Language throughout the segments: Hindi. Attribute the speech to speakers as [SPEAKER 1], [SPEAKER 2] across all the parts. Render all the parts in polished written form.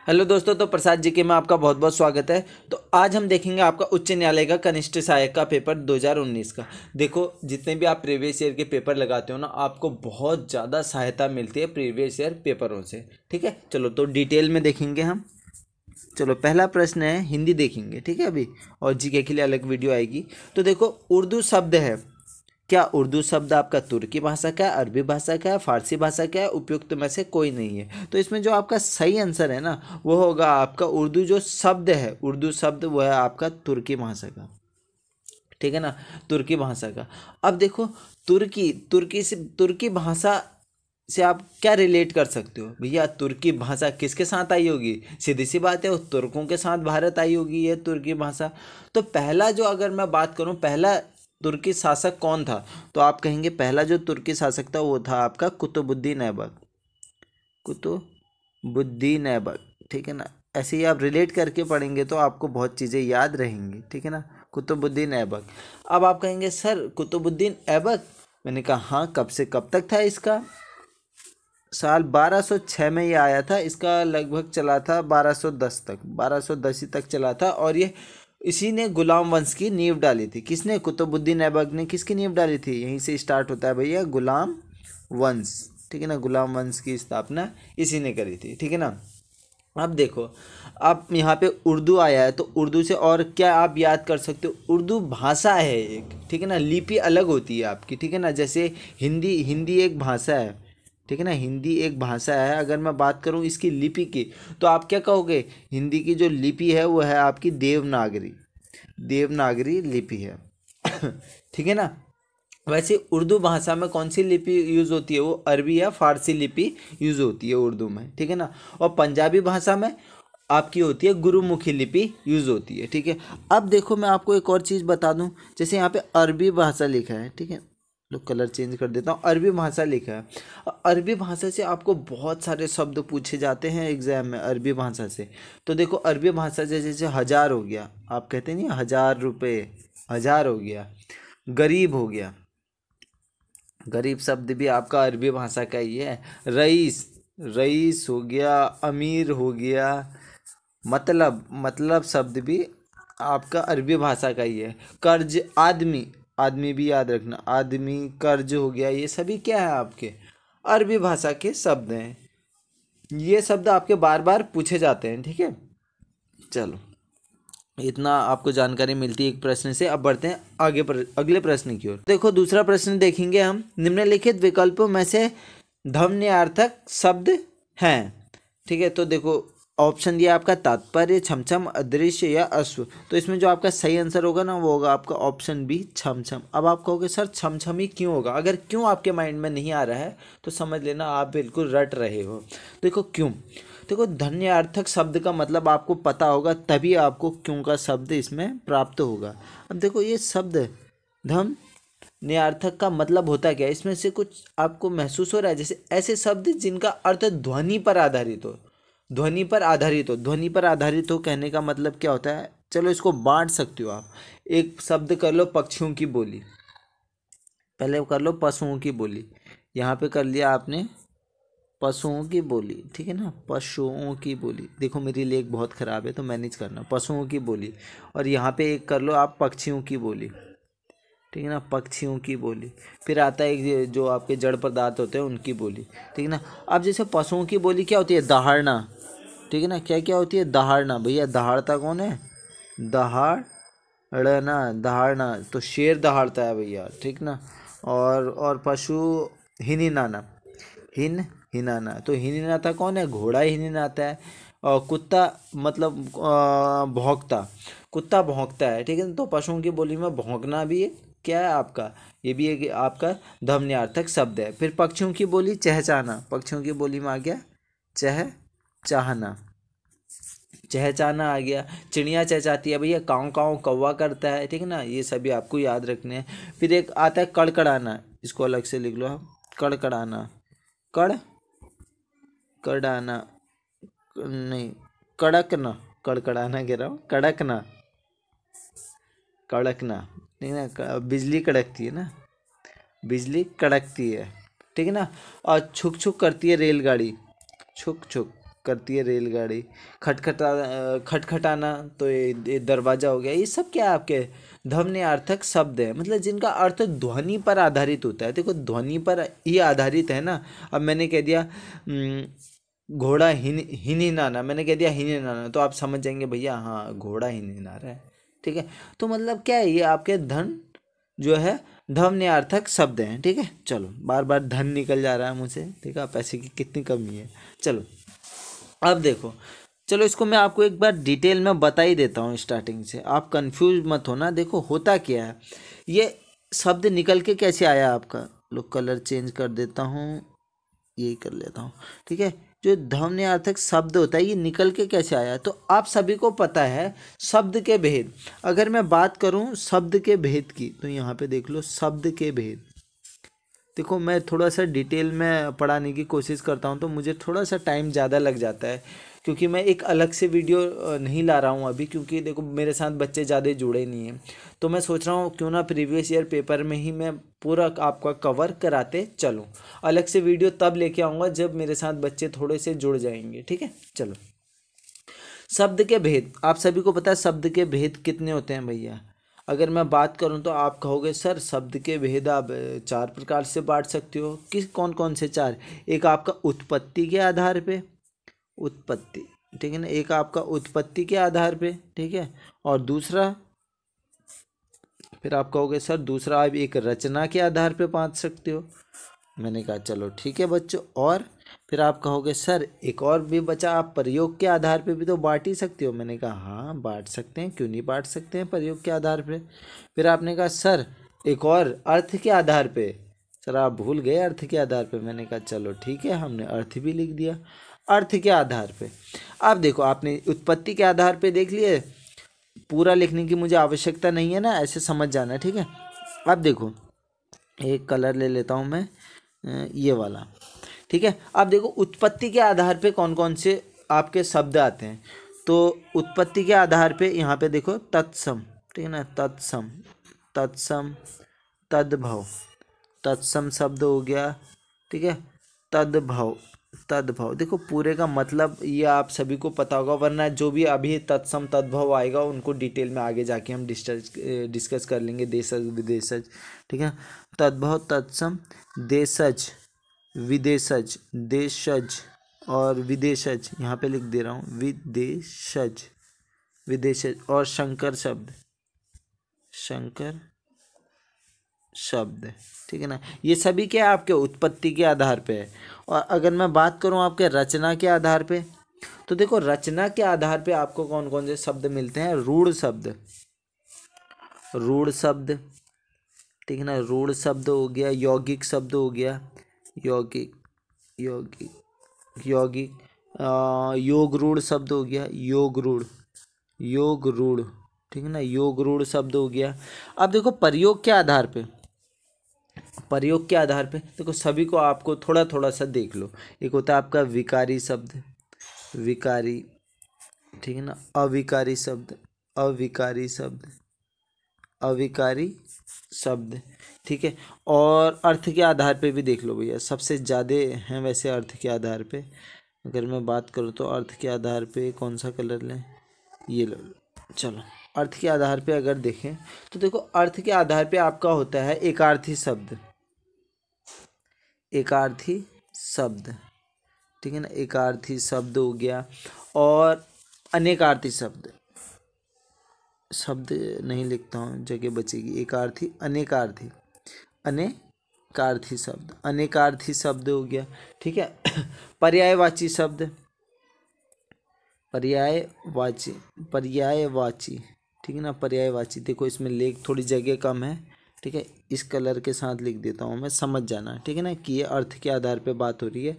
[SPEAKER 1] हेलो दोस्तों, तो प्रसाद जी के में आपका बहुत बहुत स्वागत है। तो आज हम देखेंगे आपका उच्च न्यायालय का कनिष्ठ सहायक का पेपर 2019 का। देखो, जितने भी आप प्रीवियस ईयर के पेपर लगाते हो ना, आपको बहुत ज़्यादा सहायता मिलती है प्रीवियस ईयर पेपरों से। ठीक है, चलो तो डिटेल में देखेंगे हम। चलो, पहला प्रश्न है, हिंदी देखेंगे, ठीक है अभी, और जीके के लिए अलग वीडियो आएगी। तो देखो, उर्दू शब्द है, क्या उर्दू शब्द आपका तुर्की भाषा का है, अरबी भाषा का है, फारसी भाषा का है? उपयुक्त में से कोई नहीं है। तो इसमें जो आपका सही आंसर है ना, वो होगा आपका उर्दू जो शब्द है, उर्दू शब्द वो है आपका तुर्की भाषा का। ठीक है ना, तुर्की भाषा का। अब देखो, तुर्की भाषा से आप क्या रिलेट कर सकते हो भैया? तुर्की भाषा किसके साथ आई होगी? सीधी सी बात है, वो तुर्कों के साथ भारत आई होगी ये तुर्की भाषा। तो पहला जो, अगर मैं बात करूं, पहला तुर्की शासक कौन था, तो आप कहेंगे पहला जो तुर्की शासक था वो था आपका कुतुबुद्दीन ऐबक। कुतुबुद्दीन ऐबक, ठीक है ना। ऐसे ही आप रिलेट करके पढ़ेंगे तो आपको बहुत चीज़ें याद रहेंगी, ठीक है ना। कुतुबुद्दीन ऐबक। अब आप कहेंगे सर कुतुबुद्दीन ऐबक, मैंने कहा हाँ, कब से कब तक था इसका? साल 1206 में ये आया था। इसका लगभग चला था 1210 तक, 1210 तक चला था। और ये इसी ने गुलाम वंश की नींव डाली थी। किसने? कुतुबुद्दीन ऐबक ने किसकी नींव डाली थी? यहीं से स्टार्ट होता है भैया, गुलाम वंश, ठीक है ना। गुलाम वंश की स्थापना इसी ने करी थी, ठीक है ना। अब देखो, अब यहाँ पे उर्दू आया है, तो उर्दू से और क्या आप याद कर सकते हो? उर्दू भाषा है एक, ठीक है ना। लिपि अलग होती है आपकी, ठीक है ना। जैसे हिंदी, हिंदी एक भाषा है, ठीक है ना। हिंदी एक भाषा है। अगर मैं बात करूँ इसकी लिपि की, तो आप क्या कहोगे? हिंदी की जो लिपि है वो है आपकी देवनागरी, देवनागरी लिपि है ठीक है ना। वैसे उर्दू भाषा में कौन सी लिपि यूज़ होती है? वो अरबी या फारसी लिपि यूज़ होती है उर्दू में, ठीक है ना। और पंजाबी भाषा में आपकी होती है गुरुमुखी लिपि यूज़ होती है, ठीक है। अब देखो, मैं आपको एक और चीज़ बता दूं, जैसे यहाँ पे अरबी भाषा लिखा है, ठीक है। लो, कलर चेंज कर देता हूँ। अरबी भाषा लिखा है। अरबी भाषा से आपको बहुत सारे शब्द पूछे जाते हैं एग्जाम में अरबी भाषा से। तो देखो, अरबी भाषा से जैसे हजार हो गया, आप कहते नहीं 1000 रुपये, हजार हो गया। गरीब हो गया, गरीब शब्द भी आपका अरबी भाषा का ही है। रईस, रईस हो गया। अमीर हो गया। मतलब शब्द भी आपका अरबी भाषा का ही है। कर्ज, आदमी, आदमी भी याद रखना, आदमी, कर्ज हो गया, ये सभी क्या है? आपके अरबी भाषा के शब्द हैं। ये शब्द आपके बार बार पूछे जाते हैं, ठीक है। चलो, इतना आपको जानकारी मिलती है एक प्रश्न से। अब बढ़ते हैं आगे अगले प्रश्न की ओर। देखो, दूसरा प्रश्न देखेंगे हम। निम्नलिखित विकल्पों में से ध्वन्यार्थक शब्द हैं, ठीक है। तो देखो, ऑप्शन दिया आपका तात्पर्य, छमछम, अदृश्य या अश्व। तो इसमें जो आपका सही आंसर होगा ना, वो होगा आपका ऑप्शन बी, छमछम। अब आप कहोगे सर छमछम ही क्यों होगा? अगर क्यों आपके माइंड में नहीं आ रहा है तो समझ लेना आप बिल्कुल रट रहे हो। देखो क्यों, देखो, धन्यार्थक शब्द का मतलब आपको पता होगा, तभी आपको क्यों का शब्द इसमें प्राप्त होगा। अब देखो, ये शब्द धम न्यार्थक का मतलब होता क्या है? इसमें से कुछ आपको महसूस हो रहा है? जैसे ऐसे शब्द जिनका अर्थ ध्वनि पर आधारित हो, ध्वनि पर आधारित हो। ध्वनि पर आधारित हो कहने का मतलब क्या होता है? चलो, इसको बांट सकते हो आप। एक शब्द कर लो पक्षियों की बोली, पहले कर लो पशुओं की बोली। यहाँ पे कर लिया आपने पशुओं की बोली, ठीक है ना। पशुओं की बोली, देखो मेरी लेख बहुत ख़राब है तो मैनेज करना। पशुओं की बोली, और यहाँ पे एक कर लो आप पक्षियों की बोली, ठीक है ना। पक्षियों की बोली। फिर आता है एक जो आपके जड़ पदार्थ होते हैं उनकी बोली, ठीक है ना। अब जैसे पशुओं की बोली क्या होती है? दहाड़ना, ठीक है ना। क्या क्या होती है? दहाड़ना। भैया दहाड़ता कौन है? दहाड़ना, दहाड़ना तो शेर दहाड़ता है भैया, ठीक ना। और पशु हिनहिनाना, हिनहिनाना तो हिनहिनाता कौन है? घोड़ा हिनहिनाता है। और कुत्ता मतलब भौंकता, कुत्ता भौंकता है, ठीक है। तो पशुओं की बोली में भौंकना भी क्या है आपका? ये भी एक आपका ध्वन्यार्थक शब्द है। फिर पक्षियों की बोली चहचाना, पक्षियों की बोली में आ गया चहचाना, चहचाना आ गया। चिड़िया चहचाती है भैया, काँव काँव कौवा करता है, ठीक है ना। ये सभी आपको याद रखने हैं। फिर एक आता है कड़कड़ाना, इसको अलग से लिख लो आप, कड़कड़ाना, कड़ कड़ाना नहीं, कड़कना, कड़कड़ाना कह रहा हूँ, कड़कना, कड़कना, ठीक है ना। बिजली कड़कती है ना, बिजली कड़कती है, ठीक है ना। और छुक छुक करती है रेलगाड़ी, छुक छुक करती है रेलगाड़ी, खटखटाना तो ये दरवाजा हो गया। ये सब क्या है आपके ध्वन्यार्थक शब्द है, मतलब जिनका अर्थ ध्वनि पर आधारित होता है। देखो ध्वनि पर ही आधारित है ना। अब मैंने कह दिया घोड़ा हिनहिनाना, मैंने कह दिया हिनहिनाना, तो आप समझ जाएंगे भैया हाँ घोड़ा हिनहिना रहा है, ठीक है। तो मतलब क्या है, ये आपके धन जो है ध्वन्यार्थक शब्द हैं, ठीक है। चलो बार बार धन निकल जा रहा है मुझसे, ठीक है, पैसे की कितनी कमी है। चलो अब देखो, चलो इसको मैं आपको एक बार डिटेल में बता ही देता हूँ स्टार्टिंग से, आप कंफ्यूज मत होना। देखो होता क्या है, ये शब्द निकल के कैसे आया आपका, लो कलर चेंज कर देता हूँ, यही कर लेता हूँ, ठीक है। जो ध्वन्यार्थक शब्द होता है ये निकल के कैसे आया, तो आप सभी को पता है शब्द के भेद। अगर मैं बात करूँ शब्द के भेद की, तो यहाँ पे देख लो शब्द के भेद। देखो मैं थोड़ा सा डिटेल में पढ़ाने की कोशिश करता हूँ तो मुझे थोड़ा सा टाइम ज़्यादा लग जाता है, क्योंकि मैं एक अलग से वीडियो नहीं ला रहा हूँ अभी, क्योंकि देखो मेरे साथ बच्चे ज़्यादा जुड़े नहीं हैं। तो मैं सोच रहा हूँ क्यों ना प्रीवियस ईयर पेपर में ही मैं पूरा आपका कवर कराते चलूँ। अलग से वीडियो तब लेके आऊँगा जब मेरे साथ बच्चे थोड़े से जुड़ जाएंगे, ठीक है। चलो शब्द के भेद, आप सभी को पता है शब्द के भेद कितने होते हैं भैया। अगर मैं बात करूं तो आप कहोगे सर शब्द के भेद आप 4 प्रकार से बांट सकते हो। किस कौन कौन से 4? एक आपका उत्पत्ति के आधार पे, उत्पत्ति, ठीक है ना, एक आपका उत्पत्ति के आधार पे, ठीक है। और दूसरा, फिर आप कहोगे सर दूसरा आप एक रचना के आधार पे बांट सकते हो। मैंने कहा चलो ठीक है बच्चों। और फिर आप कहोगे सर एक और भी बचा, आप प्रयोग के आधार पे भी तो बांट ही सकते हो। मैंने कहा हाँ बांट सकते हैं, क्यों नहीं बांट सकते हैं प्रयोग के आधार पे। फिर आपने कहा सर एक और अर्थ के आधार पे, सर आप भूल गए अर्थ के आधार पे। मैंने कहा चलो ठीक है, हमने अर्थ भी लिख दिया अर्थ के आधार पे। अब देखो आपने उत्पत्ति के आधार पे देख लिए, पूरा लिखने की मुझे आवश्यकता नहीं है ना, ऐसे समझ जाना, ठीक है। अब देखो एक कलर ले लेता हूँ मैं, ये वाला, ठीक है। अब देखो उत्पत्ति के आधार पे कौन कौन से आपके शब्द आते हैं। तो उत्पत्ति के आधार पे यहाँ पे देखो तत्सम, ठीक है ना, तत्सम, तत्सम, तद्भव, तत्सम शब्द हो गया, ठीक है। तद्भव, तद्भव, देखो पूरे का मतलब ये आप सभी को पता होगा, वरना जो भी अभी तत्सम तद्भव आएगा उनको डिटेल में आगे जाके हम डिस्कस कर लेंगे, देशज विदेशज, ठीक है। तद्भव, तत्सम, देशज, विदेशज, देशज और विदेशज, यहाँ पे लिख दे रहा हूँ विदेशज, विदेशज, और शंकर शब्द, शंकर शब्द, ठीक है ना। ये सभी क्या आपके उत्पत्ति के आधार पे है। और अगर मैं बात करूँ आपके रचना के आधार पे, तो देखो रचना के आधार पे आपको कौन कौन से शब्द मिलते हैं। रूढ़ शब्द, रूढ़ शब्द, ठीक है ना, रूढ़ शब्द हो गया, यौगिक शब्द हो गया, यौगिक, यौगिक, यौगिक, योग रूढ़ शब्द हो गया, योग रूढ़, योग रूढ़, ठीक है ना, योग रूढ़ शब्द हो गया। अब देखो प्रयोग के आधार पे, प्रयोग के आधार पे देखो सभी को आपको थोड़ा थोड़ा सा देख लो। एक होता है आपका विकारी शब्द, विकारी, ठीक है ना, अविकारी शब्द, अविकारी शब्द, अविकारी शब्द, ठीक है। और अर्थ के आधार पे भी देख लो भैया, सबसे ज़्यादा हैं वैसे अर्थ के आधार पे। अगर मैं बात करूँ तो अर्थ के आधार पे कौन सा कलर लें, ये लो। चलो अर्थ के आधार पे अगर देखें तो देखो अर्थ के आधार पे आपका होता है एकार्थी शब्द, एकार्थी शब्द, ठीक है ना, एकार्थी शब्द हो गया। और अनेकार्थी शब्द, शब्द नहीं लिखता हूँ जगह बचेगी, एकार्थी, अनेकार्थी, अनेकार्थी शब्द, अनेकार्थी शब्द हो गया, ठीक है। पर्यायवाची शब्द, पर्यायवाची, पर्यायवाची, ठीक है ना, पर्यायवाची। देखो इसमें लेख थोड़ी जगह कम है, ठीक है, इस कलर के साथ लिख देता हूँ मैं, समझ जाना, ठीक है ना, कि ये अर्थ के आधार पे बात हो रही है।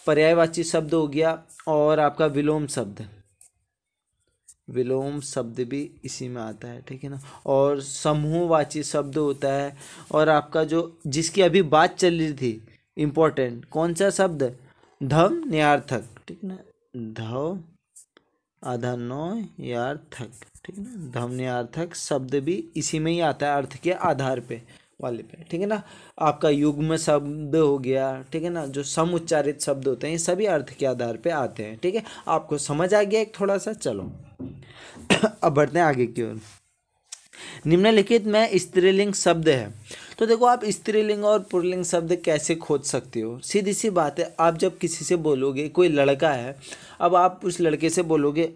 [SPEAKER 1] पर्यायवाची शब्द हो गया। और आपका विलोम शब्द, विलोम शब्द भी इसी में आता है, ठीक है ना। और समूहवाची शब्द होता है। और आपका जो जिसकी अभी बात चल रही थी इम्पोर्टेंट, कौन सा शब्द, ध्वन्यार्थक, ठीक है ना, धव आधा नौ यार्थक, ठीक है ना, ध्वन्यार्थक शब्द भी इसी में ही आता है अर्थ के आधार पे। वाले पे, ठीक है ना। आपका युग्म शब्द हो गया, ठीक है ना, जो सम उच्चारित शब्द होते हैं ये सभी अर्थ के आधार पे आते हैं, ठीक है। आपको समझ आ गया एक थोड़ा सा, चलो अब बढ़ते हैं आगे की ओर। निम्नलिखित में स्त्रीलिंग शब्द है, तो देखो आप स्त्रीलिंग और पुल्लिंग शब्द कैसे खोज सकते हो। सीधी सी बात है, आप जब किसी से बोलोगे, कोई लड़का है, अब आप उस लड़के से बोलोगे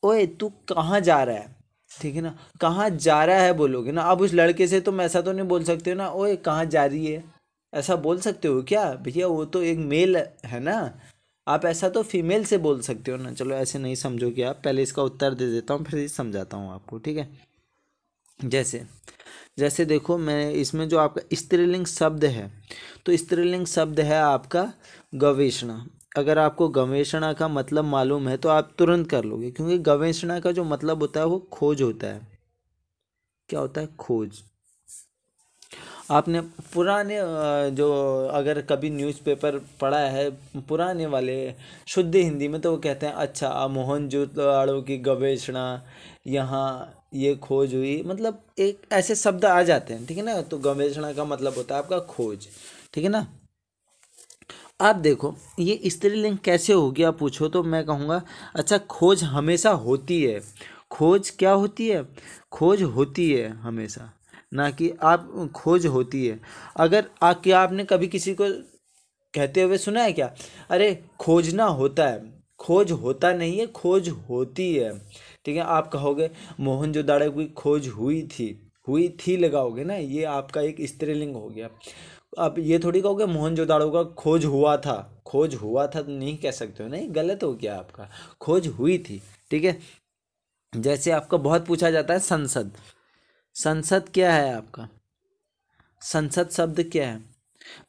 [SPEAKER 1] ओए तू कहाँ जा रहा है, ठीक है ना, कहाँ जा रहा है बोलोगे ना। अब उस लड़के से तुम ऐसा तो नहीं बोल सकते हो ना, ओए कहाँ जा रही है, ऐसा बोल सकते हो क्या भैया, वो तो एक मेल है ना। आप ऐसा तो फीमेल से बोल सकते हो ना। चलो ऐसे नहीं समझोगे आप, पहले इसका उत्तर दे देता हूँ फिर समझाता हूँ आपको, ठीक है। जैसे जैसे देखो, मैं इसमें जो आपका स्त्रीलिंग शब्द है, तो स्त्रीलिंग शब्द है आपका गवेषणा। अगर आपको गवेषणा का मतलब मालूम है तो आप तुरंत कर लोगे, क्योंकि गवेषणा का जो मतलब होता है वो खोज होता है। क्या होता है? खोज। आपने पुराने जो अगर कभी न्यूज़पेपर पढ़ा है पुराने वाले शुद्ध हिंदी में, तो वो कहते हैं अच्छा मोहनजोदड़ो की गवेषणा, यहाँ ये खोज हुई, मतलब एक ऐसे शब्द आ जाते हैं, ठीक है ना। तो गवेषणा का मतलब होता है आपका खोज, ठीक है ना। आप देखो ये स्त्रीलिंग कैसे हो गया पूछो तो मैं कहूँगा अच्छा, खोज हमेशा होती है। खोज क्या होती है? खोज होती है हमेशा, ना कि आप खोज होती है। अगर क्या आपने कभी किसी को कहते हुए सुना है क्या? अरे खोजना होता है, खोज होता नहीं है, खोज होती है, ठीक है। आप कहोगे मोहनजोदाड़ो की खोज हुई थी लगाओगे ना, ये आपका एक स्त्रीलिंग हो गया। आप ये थोड़ी कहोगे मोहनजोदाड़ो का खोज हुआ था, खोज हुआ था तो नहीं कह सकते हो, नहीं, गलत हो गया आपका, खोज हुई थी, ठीक है। जैसे आपका बहुत पूछा जाता है संसद, संसद क्या है आपका? संसद शब्द क्या है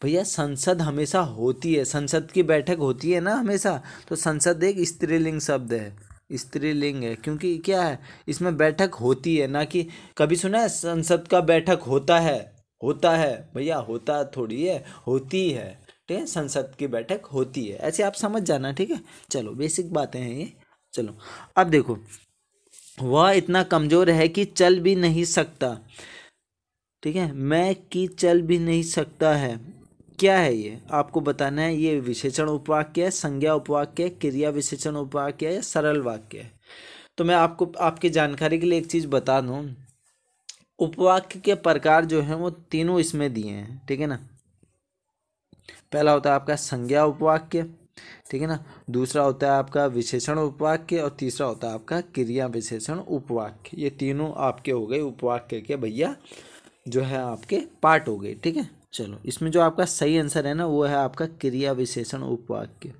[SPEAKER 1] भैया? संसद हमेशा होती है, संसद की बैठक होती है ना हमेशा, तो संसद एक स्त्रीलिंग शब्द है, स्त्रीलिंग है, क्योंकि क्या है, इसमें बैठक होती है, ना कि कभी सुना है संसद का बैठक होता है? होता है भैया, होता थोड़ी है, होती है, ठीक है। संसद की बैठक होती है, ऐसे आप समझ जाना, ठीक है। चलो बेसिक बातें हैं ये। चलो अब देखो, वह इतना कमजोर है कि चल भी नहीं सकता, ठीक है। मैं कि चल भी नहीं सकता है, क्या है ये आपको बताना है। ये विशेषण उपवाक्य है, संज्ञा उपवाक्य है, क्रिया विशेषण उपवाक्य है या सरल वाक्य है? तो मैं आपको आपकी जानकारी के लिए एक चीज बता दूं, उपवाक्य के प्रकार जो हैं वो तीनों इसमें दिए हैं, ठीक है ना। पहला होता है आपका संज्ञा उपवाक्य, ठीक है ना, दूसरा होता है आपका विशेषण उपवाक्य और तीसरा होता है आपका क्रिया विशेषण उपवाक्य। ये तीनों आपके हो गए उपवाक्य के भैया, जो है आपके पार्ट हो गए, ठीक है। चलो इसमें जो आपका सही आंसर है ना वो है आपका क्रिया विशेषण उपवाक्य।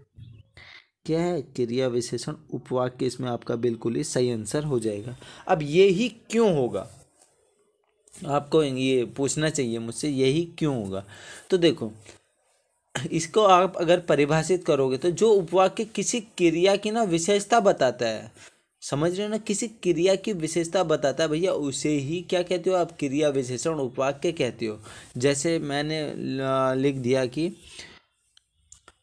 [SPEAKER 1] क्या है? क्रिया विशेषण उपवाक्य, इसमें आपका बिल्कुल ही सही आंसर हो जाएगा। अब ये ही क्यों होगा, आपको ये पूछना चाहिए मुझसे, यही क्यों होगा। तो देखो इसको आप अगर परिभाषित करोगे तो जो उपवाक्य किसी क्रिया की ना विशेषता बताता है, समझ रहे हो ना, किसी क्रिया की विशेषता बताता है भैया, उसे ही क्या कहते हो आप? क्रिया विशेषण उपवाक्य कहते हो। जैसे मैंने लिख दिया कि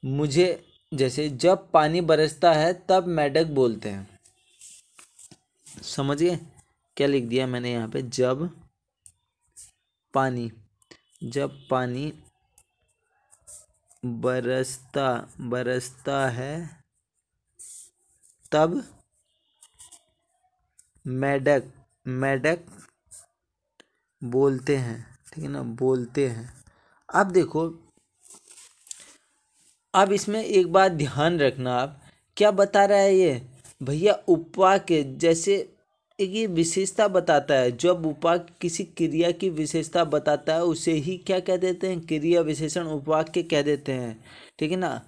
[SPEAKER 1] मुझे, जैसे जब पानी बरसता है तब मेढक बोलते हैं, समझिए क्या लिख दिया मैंने यहाँ पे, जब पानी बरसता है तब मेढक बोलते हैं, ठीक है ना, बोलते हैं। अब देखो, अब इसमें एक बात ध्यान रखना, आप क्या बता रहा है ये भैया? उपवाक्य जैसे एक ये विशेषता बताता है, जब उपवाक्य किसी क्रिया की विशेषता बताता है उसे ही क्या कह देते हैं? क्रिया विशेषण उपवाक्य कह देते हैं, ठीक है ना।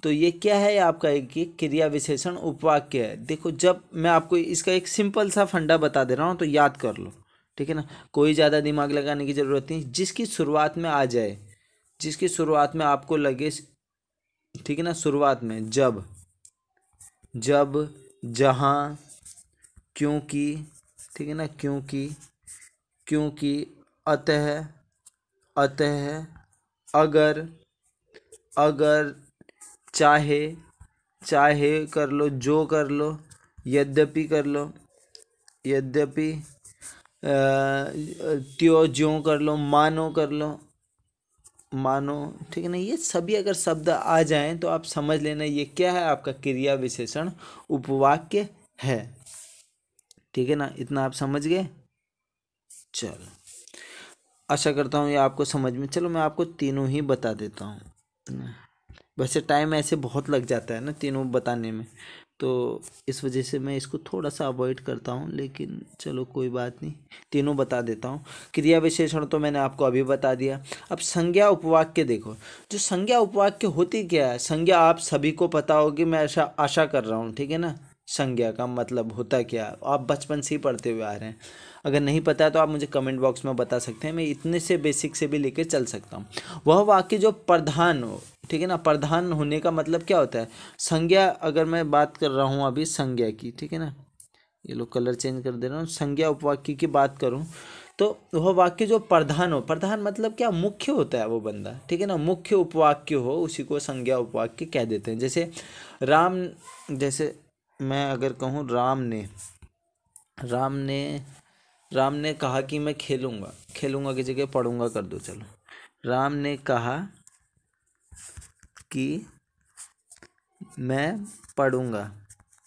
[SPEAKER 1] तो ये क्या है आपका? एक ये क्रिया विशेषण उपवाक्य है। देखो जब मैं आपको इसका एक सिंपल सा फंडा बता दे रहा हूँ तो याद कर लो, ठीक है ना, कोई ज़्यादा दिमाग लगाने की ज़रूरत नहीं। जिसकी शुरुआत में आ जाए, जिसकी शुरुआत में आपको लगे, ठीक है ना, शुरुआत में जब जहाँ, क्योंकि, ठीक है ना, क्योंकि अतः अगर चाहे कर लो, जो कर लो, यद्यपि कर लो, यद्यपि त्यो ज्यों कर लो, मानो कर लो, मानो, ठीक है ना। ये सभी अगर शब्द आ जाएं तो आप समझ लेना ये क्या है, आपका क्रिया विशेषण उपवाक्य है, ठीक है ना। इतना आप समझ गए। चलो, आशा करता हूँ ये आपको समझ में। चलो मैं आपको तीनों ही बता देता हूँ। वैसे टाइम ऐसे बहुत लग जाता है ना तीनों बताने में, तो इस वजह से मैं इसको थोड़ा सा अवॉइड करता हूँ, लेकिन चलो कोई बात नहीं, तीनों बता देता हूँ। क्रिया विशेषण तो मैंने आपको अभी बता दिया। अब संज्ञा उपवाक्य देखो। जो संज्ञा उपवाक्य होती क्या है, संज्ञा आप सभी को पता होगी, मैं आशा कर रहा हूँ, ठीक है ना। संज्ञा का मतलब होता क्या, आप बचपन से ही पढ़ते हुए आ रहे हैं। अगर नहीं पता है तो आप मुझे कमेंट बॉक्स में बता सकते हैं, मैं इतने से बेसिक से भी लेके चल सकता हूँ। वह वाक्य जो प्रधान हो, ठीक है ना। प्रधान होने का मतलब क्या होता है, संज्ञा, अगर मैं बात कर रहा हूँ अभी संज्ञा की, ठीक है ना, ये लो कलर चेंज कर दे रहा हूँ, संज्ञा उपवाक्य की बात करूँ तो वह वाक्य जो प्रधान हो, प्रधान मतलब क्या, मुख्य होता है वो बंदा, ठीक है ना। मुख्य उपवाक्य हो उसी को संज्ञा उपवाक्य कह देते हैं। जैसे राम, जैसे मैं अगर कहूँ राम ने कहा कि मैं खेलूंगा, खेलूंगा की जगह पढ़ूंगा कर दो, चलो। राम ने कहा कि मैं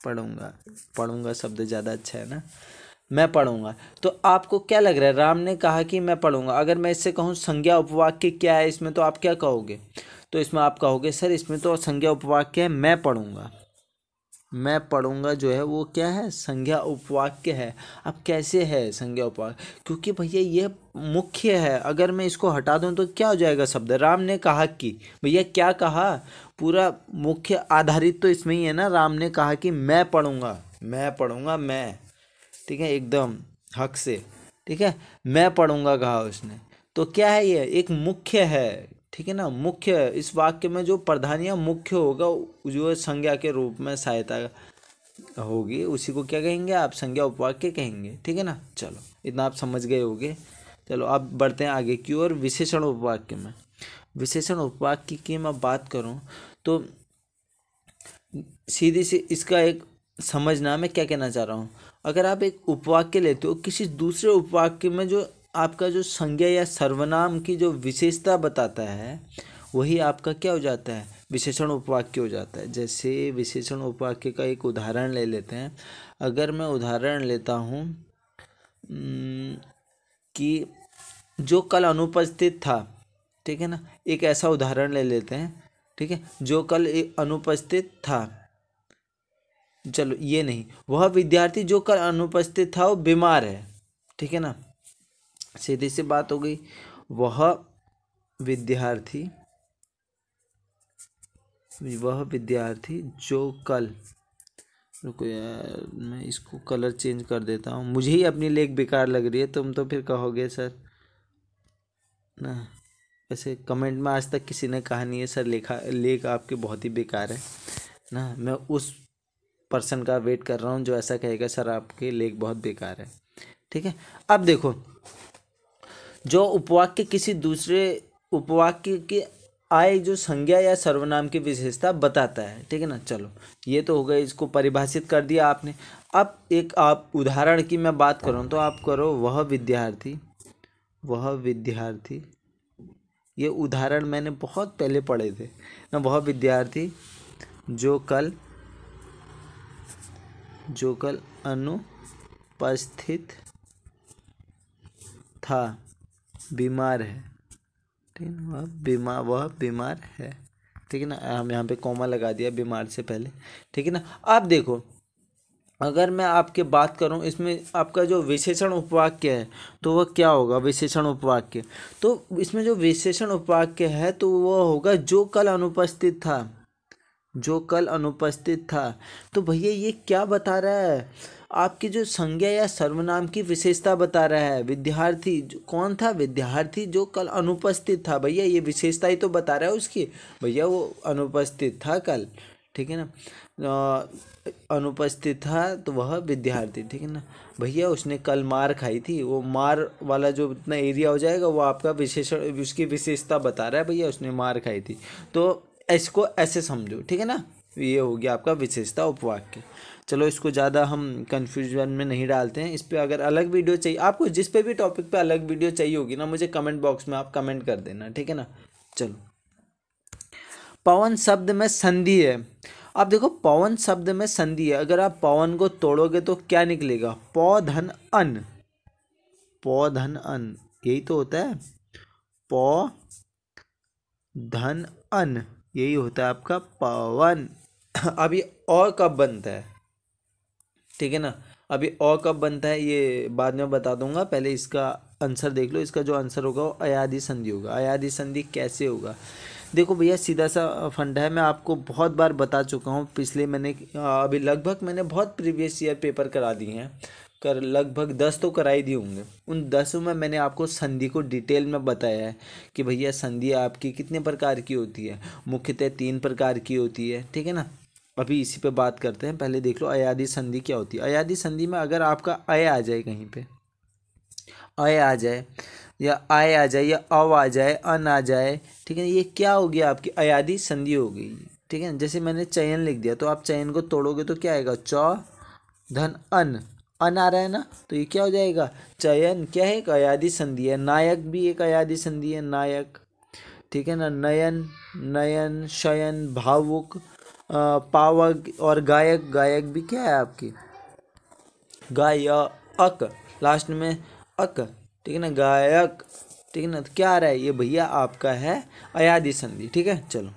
[SPEAKER 1] पढ़ूंगा शब्द ज़्यादा अच्छा है ना, मैं पढ़ूंगा। तो आपको क्या लग रहा है, राम ने कहा कि मैं पढ़ूंगा, अगर मैं इससे कहूँ संज्ञा उपवाक्य क्या है इसमें, तो आप क्या कहोगे, तो इसमें आप कहोगे सर इसमें तो संज्ञा उपवाक्य है मैं पढ़ूंगा। मैं पढ़ूंगा जो है वो क्या है, संज्ञा उपवाक्य है। अब कैसे है संज्ञा उपवाक्य, क्योंकि भैया ये मुख्य है। अगर मैं इसको हटा दूं तो क्या हो जाएगा शब्द, राम ने कहा कि, भैया क्या कहा, पूरा मुख्य आधारित तो इसमें ही है ना। राम ने कहा कि मैं पढ़ूंगा मैं, ठीक है, एकदम हक से, ठीक है, मैं पढ़ूंगा कहा उसने। तो क्या है, ये एक मुख्य है, ठीक है ना। मुख्य, इस वाक्य में जो प्रधानिया मुख्य होगा, जो संज्ञा के रूप में सहायता होगी, उसी को क्या कहेंगे आप, संज्ञा उपवाक्य कहेंगे, ठीक है ना। चलो इतना आप समझ गए होगे। चलो अब बढ़ते हैं आगे की ओर, विशेषण उपवाक्य में। विशेषण उपवाक्य की मैं बात करूं तो सीधी सी इसका एक समझना, मैं क्या कहना चाह रहा हूँ। अगर आप एक उपवाक्य लेते हो, किसी दूसरे उपवाक्य में जो आपका जो संज्ञा या सर्वनाम की जो विशेषता बताता है, वही आपका क्या हो जाता है, विशेषण उपवाक्य हो जाता है। जैसे विशेषण उपवाक्य का एक उदाहरण ले लेते हैं। अगर मैं उदाहरण लेता हूँ कि जो कल अनुपस्थित था, ठीक है ना, एक ऐसा उदाहरण ले लेते हैं, ठीक है, जो कल अनुपस्थित था। चलो ये नहीं, वह विद्यार्थी जो कल अनुपस्थित था वो बीमार है, ठीक है ना। सीधी सी बात हो गई, वह विद्यार्थी जो कल, रुको यार मैं इसको कलर चेंज कर देता हूँ, मुझे ही अपनी लेख बेकार लग रही है, तुम तो फिर कहोगे सर ना। वैसे कमेंट में आज तक किसी ने कहा नहीं है सर लेख आपके बहुत ही बेकार है ना। मैं उस पर्सन का वेट कर रहा हूँ जो ऐसा कहेगा सर आपके लेख बहुत बेकार है, ठीक है। अब देखो, जो उपवाक्य किसी दूसरे उपवाक्य के आए जो संज्ञा या सर्वनाम की विशेषता बताता है, ठीक है ना। चलो ये तो हो गया, इसको परिभाषित कर दिया आपने। अब एक आप उदाहरण की मैं बात करूँ तो आप करो वह विद्यार्थी, ये उदाहरण मैंने बहुत पहले पढ़े थे ना। वह विद्यार्थी जो कल अनुपस्थित था, बीमार है, ठीक है ना। वह बीमार है, ठीक है ना। हम यहाँ पे कॉमा लगा दिया बीमार से पहले, ठीक है ना। अब देखो, अगर मैं आपके बात करूँ इसमें आपका जो विशेषण उपवाक्य है तो वह क्या होगा, विशेषण उपवाक्य। तो इसमें जो विशेषण उपवाक्य है तो वह होगा जो कल अनुपस्थित था। तो भैया ये क्या बता रहा है, आपकी जो संज्ञा या सर्वनाम की विशेषता बता रहा है। विद्यार्थी कौन था, विद्यार्थी जो कल अनुपस्थित था, भैया ये विशेषता ही तो बता रहा है उसकी, भैया वो अनुपस्थित था कल, ठीक है ना। अनुपस्थित था तो वह विद्यार्थी, ठीक है ना। भैया उसने कल मार खाई थी, वो मार वाला जो इतना एरिया हो जाएगा वो आपका विशेषण, उसकी विशेषता बता रहा है, भैया उसने मार खाई थी। तो इसको ऐसे समझो, ठीक है ना। ये हो गया आपका विशेषता उपवाक्य। चलो इसको ज़्यादा हम कन्फ्यूजन में नहीं डालते हैं। इस पे अगर अलग वीडियो चाहिए आपको, जिस पे भी टॉपिक पे अलग वीडियो चाहिए होगी ना, मुझे कमेंट बॉक्स में आप कमेंट कर देना, ठीक है ना। चलो, पवन शब्द में संधि है। अब देखो पवन शब्द में संधि है, अगर आप पवन को तोड़ोगे तो क्या निकलेगा, पौ धन अन, पौ धन अन, यही तो होता है, पौ धन अन, यही होता है आपका पवन। अब ये और कब बनता है, ठीक है ना, अभी और कब बनता है ये बाद में बता दूंगा, पहले इसका आंसर देख लो। इसका जो आंसर होगा वो अयादि संधि होगा। अयादि संधि कैसे होगा, देखो भैया सीधा सा फंडा है, मैं आपको बहुत बार बता चुका हूँ। पिछले मैंने अभी लगभग मैंने बहुत प्रीवियस ईयर पेपर करा दिए हैं, कर लगभग 10 तो करा ही दिए होंगे। उन 10 में मैंने आपको संधि को डिटेल में बताया है कि भैया संधि आपकी कितने प्रकार की होती है, मुख्यतः 3 प्रकार की होती है, ठीक है ना। अभी इसी पे बात करते हैं, पहले देख लो अयादि संधि क्या होती है। अयादि संधि में अगर आपका अय आ जाए, कहीं पे अय आ जाए या आय आ जाए या अव आ जाए, अन आ जाए, ठीक है, ये क्या हो गया, आपकी अयादि संधि हो गई, ठीक है। जैसे मैंने चयन लिख दिया, तो आप चयन को तोड़ोगे तो क्या आएगा, चौ धन अन, अन आ रहा है ना, तो ये क्या हो जाएगा, चयन क्या है, एक अयादि संधि है। नायक भी एक अयादि संधि है, नायक, ठीक है ना। नयन, नयन, शयन, भावुक, पावक, और गायक, गायक भी क्या है आपकी, गायक, लास्ट में अक, ठीक है ना, गायक, ठीक है ना। तो क्या आ रहा है ये भैया आपका है अयादि संधि, ठीक है। चलो